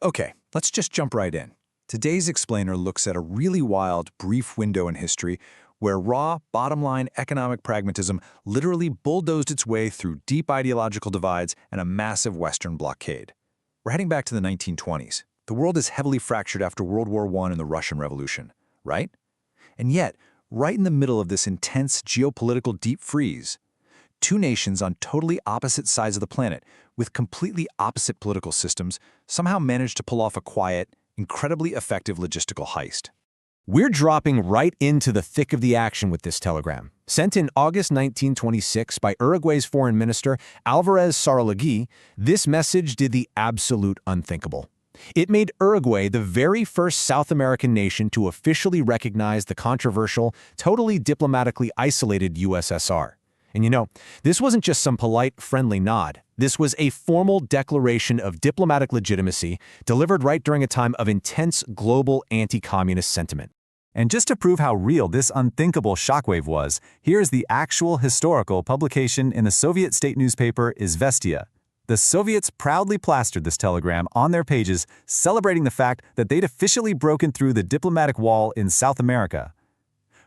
Okay, let's just jump right in. Today's explainer looks at a really wild, brief window in history where raw, bottom-line economic pragmatism literally bulldozed its way through deep ideological divides and a massive Western blockade. We're heading back to the 1920s. The world is heavily fractured after World War I and the Russian Revolution, right? And yet, right in the middle of this intense geopolitical deep freeze, two nations on totally opposite sides of the planet, with completely opposite political systems, somehow managed to pull off a quiet, incredibly effective logistical heist. We're dropping right into the thick of the action with this telegram. Sent in August 1926 by Uruguay's foreign minister, Álvaro Saralegui, this message did the absolute unthinkable. It made Uruguay the very first South American nation to officially recognize the controversial, totally diplomatically isolated USSR. And you know, this wasn't just some polite, friendly nod. This was a formal declaration of diplomatic legitimacy delivered right during a time of intense global anti-communist sentiment. And just to prove how real this unthinkable shockwave was, here's the actual historical publication in the Soviet state newspaper Izvestia. The Soviets proudly plastered this telegram on their pages, celebrating the fact that they'd officially broken through the diplomatic wall in South America.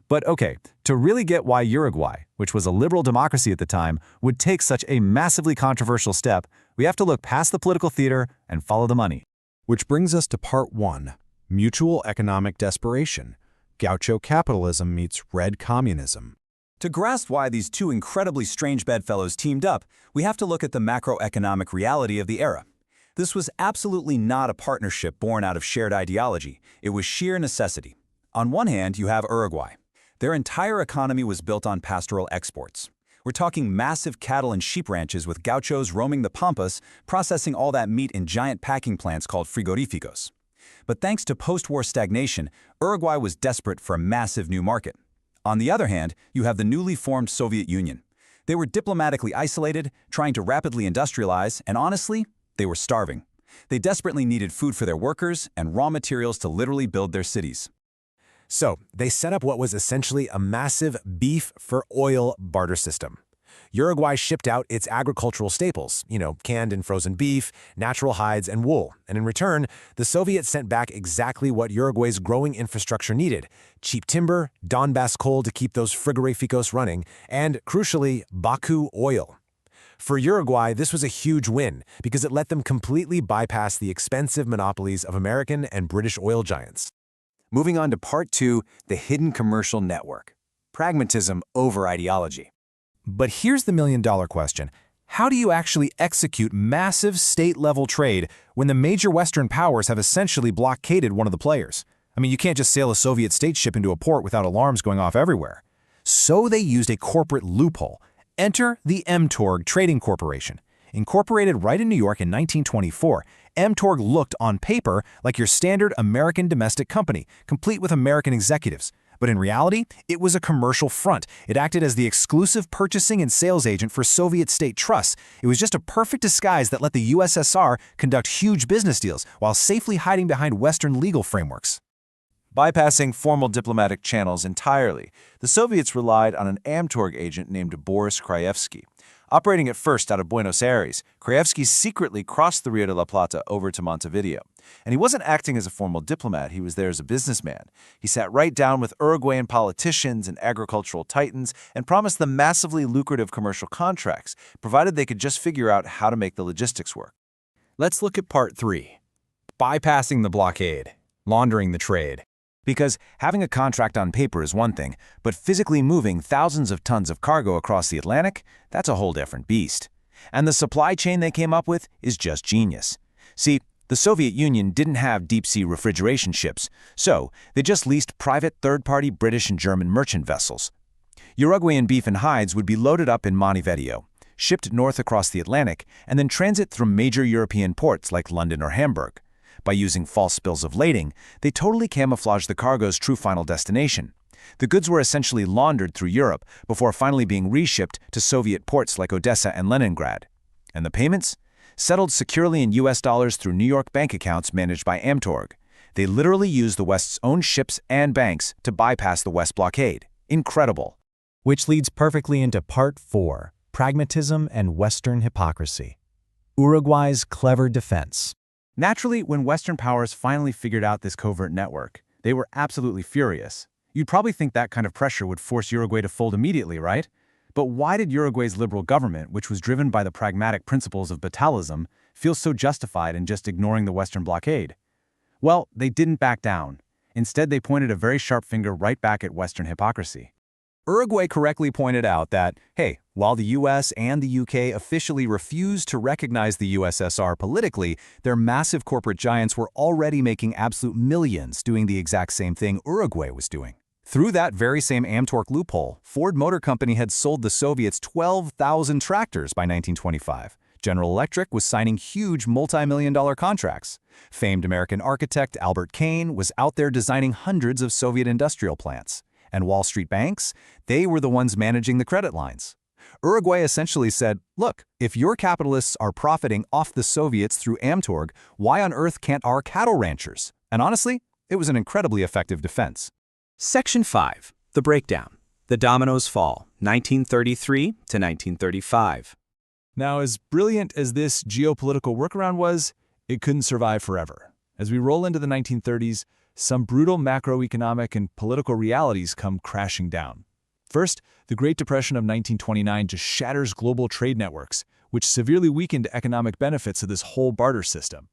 But okay, to really get why Uruguay, which was a liberal democracy at the time, would take such a massively controversial step, we have to look past the political theater and follow the money. Which brings us to part 1, mutual economic desperation. Gaucho capitalism meets red communism. To grasp why these two incredibly strange bedfellows teamed up, we have to look at the macroeconomic reality of the era. This was absolutely not a partnership born out of shared ideology. It was sheer necessity. On one hand, you have Uruguay. Their entire economy was built on pastoral exports. We're talking massive cattle and sheep ranches with gauchos roaming the pampas, processing all that meat in giant packing plants called frigoríficos. But thanks to post-war stagnation, Uruguay was desperate for a massive new market. On the other hand, you have the newly formed Soviet Union. They were diplomatically isolated, trying to rapidly industrialize, and honestly, they were starving. They desperately needed food for their workers and raw materials to literally build their cities. So, they set up what was essentially a massive beef-for-oil barter system. Uruguay shipped out its agricultural staples, canned and frozen beef, natural hides, and wool. And in return, the Soviets sent back exactly what Uruguay's growing infrastructure needed: cheap timber, Donbass coal to keep those frigoríficos running, and, crucially, Baku oil. For Uruguay, this was a huge win because it let them completely bypass the expensive monopolies of American and British oil giants. Moving on to part 2, the hidden commercial network. Pragmatism over ideology. But here's the million-dollar question. How do you actually execute massive state-level trade when the major Western powers have essentially blockaded one of the players? I mean, you can't just sail a Soviet state ship into a port without alarms going off everywhere. So they used a corporate loophole. Enter the Mtorg Trading Corporation. Incorporated right in New York in 1924, Mtorg looked on paper like your standard American domestic company, complete with American executives. But in reality, it was a commercial front. It acted as the exclusive purchasing and sales agent for Soviet state trusts. It was just a perfect disguise that let the USSR conduct huge business deals while safely hiding behind Western legal frameworks. Bypassing formal diplomatic channels entirely, the Soviets relied on an Mtorg agent named Boris Krajewski. Operating at first out of Buenos Aires, Krajewski secretly crossed the Rio de la Plata over to Montevideo. And he wasn't acting as a formal diplomat, he was there as a businessman. He sat right down with Uruguayan politicians and agricultural titans and promised them massively lucrative commercial contracts, provided they could just figure out how to make the logistics work. Let's look at part 3. Bypassing the blockade, laundering the trade. Because having a contract on paper is one thing, but physically moving thousands of tons of cargo across the Atlantic, that's a whole different beast. And the supply chain they came up with is just genius. See, the Soviet Union didn't have deep-sea refrigeration ships, so they just leased private third-party British and German merchant vessels. Uruguayan beef and hides would be loaded up in Montevideo, shipped north across the Atlantic, and then transit through major European ports like London or Hamburg. By using false bills of lading, they totally camouflaged the cargo's true final destination. The goods were essentially laundered through Europe before finally being reshipped to Soviet ports like Odessa and Leningrad. And the payments? Settled securely in US dollars through New York bank accounts managed by Mtorg. They literally used the West's own ships and banks to bypass the West blockade. Incredible. Which leads perfectly into part 4, pragmatism and Western hypocrisy. Uruguay's clever defense. Naturally, when Western powers finally figured out this covert network, they were absolutely furious. You'd probably think that kind of pressure would force Uruguay to fold immediately, right? But why did Uruguay's liberal government, which was driven by the pragmatic principles of Batalism, feel so justified in just ignoring the Western blockade? Well, they didn't back down. Instead, they pointed a very sharp finger right back at Western hypocrisy. Uruguay correctly pointed out that, hey, while the US and the UK officially refused to recognize the USSR politically, their massive corporate giants were already making absolute millions doing the exact same thing Uruguay was doing. Through that very same Amtorque loophole, Ford Motor Company had sold the Soviets 12,000 tractors by 1925. General Electric was signing huge multi-million-dollar contracts. Famed American architect Albert Kane was out there designing hundreds of Soviet industrial plants. And Wall Street banks, they were the ones managing the credit lines. Uruguay essentially said, look, if your capitalists are profiting off the Soviets through Amtorgue, why on earth can't our cattle ranchers? And honestly, it was an incredibly effective defense. Section 5. The Breakdown. The Dominoes Fall, 1933 to 1935. Now, as brilliant as this geopolitical workaround was, it couldn't survive forever. As we roll into the 1930s, some brutal macroeconomic and political realities come crashing down. First, the Great Depression of 1929 just shatters global trade networks, which severely weakened economic benefits of this whole barter system.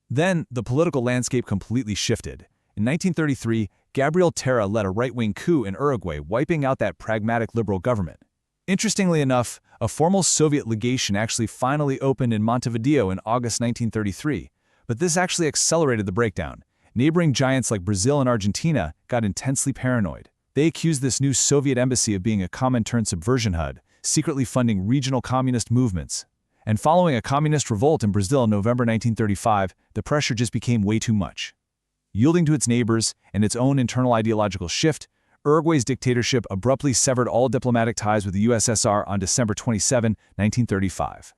Then, the political landscape completely shifted. In 1933, Gabriel Terra led a right-wing coup in Uruguay, wiping out that pragmatic liberal government. Interestingly enough, a formal Soviet legation actually finally opened in Montevideo in August 1933, but this actually accelerated the breakdown. Neighboring giants like Brazil and Argentina got intensely paranoid. They accused this new Soviet embassy of being a Comintern subversion HUD, secretly funding regional communist movements. And following a communist revolt in Brazil in November 1935, the pressure just became way too much. Yielding to its neighbors and its own internal ideological shift, Uruguay's dictatorship abruptly severed all diplomatic ties with the USSR on December 27, 1935.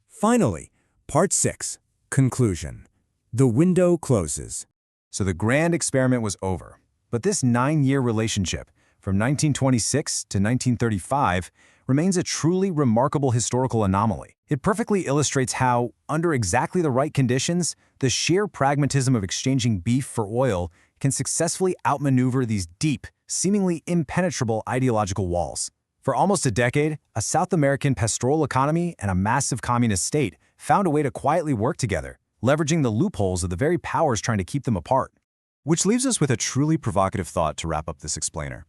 Finally, Part 6. Conclusion. The window closes. So the grand experiment was over. But this 9-year relationship, from 1926 to 1935, remains a truly remarkable historical anomaly. It perfectly illustrates how, under exactly the right conditions, the sheer pragmatism of exchanging beef for oil can successfully outmaneuver these deep, seemingly impenetrable ideological walls. For almost a decade, a South American pastoral economy and a massive communist state found a way to quietly work together, leveraging the loopholes of the very powers trying to keep them apart. Which leaves us with a truly provocative thought to wrap up this explainer.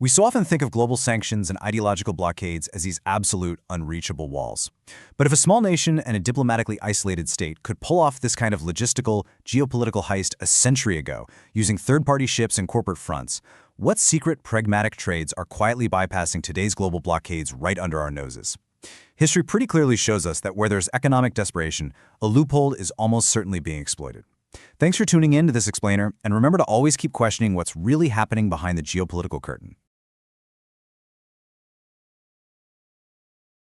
We so often think of global sanctions and ideological blockades as these absolute, unreachable walls. But if a small nation and a diplomatically isolated state could pull off this kind of logistical, geopolitical heist a century ago, using third-party ships and corporate fronts, what secret, pragmatic trades are quietly bypassing today's global blockades right under our noses? History pretty clearly shows us that where there's economic desperation, a loophole is almost certainly being exploited. Thanks for tuning in to this explainer, and remember to always keep questioning what's really happening behind the geopolitical curtain.